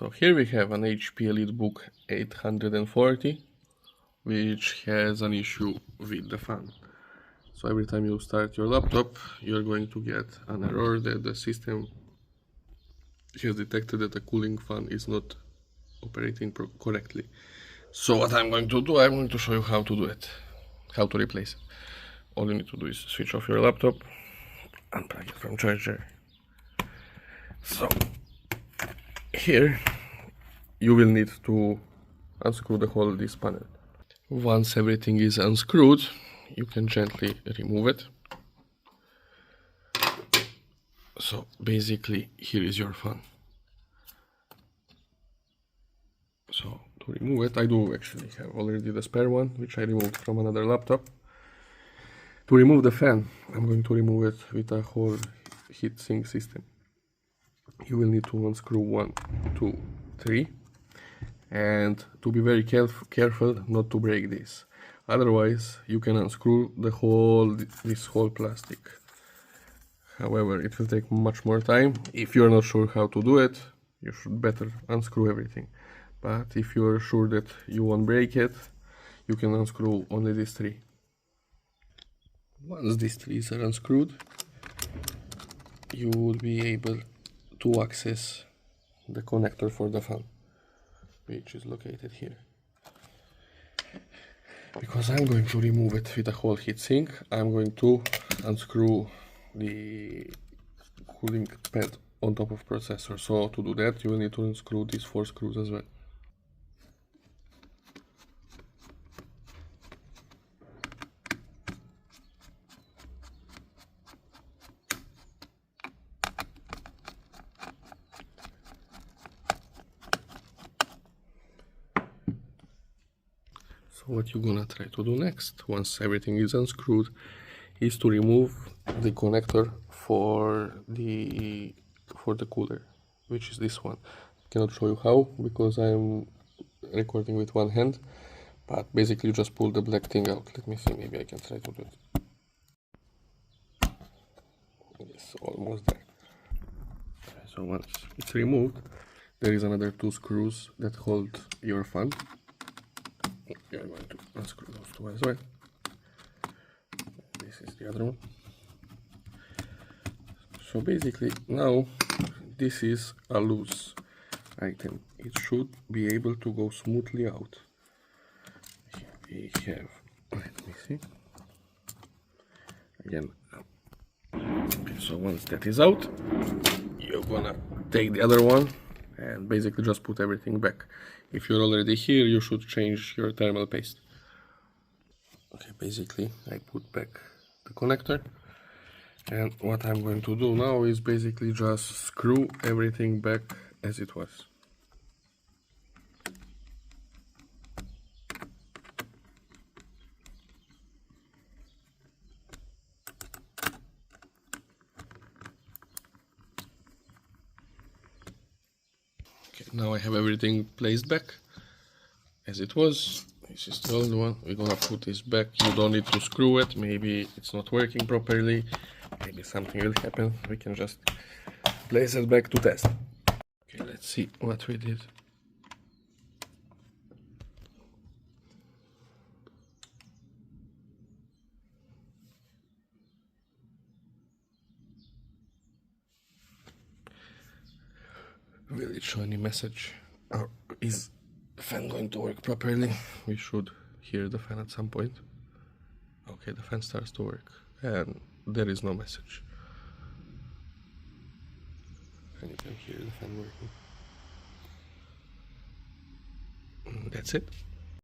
So here we have an HP Elitebook 840, which has an issue with the fan. So every time you start your laptop, you're going to get an error that the system has detected that the cooling fan is not operating correctly. So what I'm going to do, I'm going to show you how to do it, how to replace it. All you need to do is switch off your laptop, unplug it from charger. So here you will need to unscrew the whole this panel. Once everything is unscrewed, you can gently remove it. So basically here is your fan. So to remove it, I do actually have already the spare one, which I removed from another laptop. To remove the fan, I'm going to remove it with a whole heatsink system. You will need to unscrew 1, 2, 3, and to be very careful not to break this. Otherwise, you can unscrew this whole plastic. However, it will take much more time. If you're not sure how to do it, you should better unscrew everything. But if you're sure that you won't break it, you can unscrew only these 3. Once these 3 are unscrewed, you will be able to access the connector for the fan, which is located here. Because I'm going to remove it with a whole heatsink, I'm going to unscrew the cooling pad on top of processor. So to do that, you will need to unscrew these 4 screws as well. So what you're gonna try to do next, once everything is unscrewed, is to remove the connector for the cooler, which is this one. I cannot show you how because I'm recording with one hand, but basically you just pull the black thing out. Let me see, maybe I can try to do it. It's almost there. So once it's removed, there is another 2 screws that hold your fan. You're going to unscrew those 2 as well. This is the other one. So basically now this is a loose item. It should be able to go smoothly out. Here we have, let me see, again. Okay, so once that is out, you're gonna take the other one and basically just put everything back. If you're already here, you should change your thermal paste. Okay, basically I put back the connector, and what I'm going to do now is basically just screw everything back as it was. Now I have everything placed back as it was. This is the old one. We're gonna put this back. You don't need to screw it. Maybe it's not working properly. Maybe something will happen. We can just place it back to test. Okay, let's see what we did. Will it show any message? Or is the fan going to work properly? We should hear the fan at some point. Okay, the fan starts to work and there is no message. And you can hear the fan working. That's it.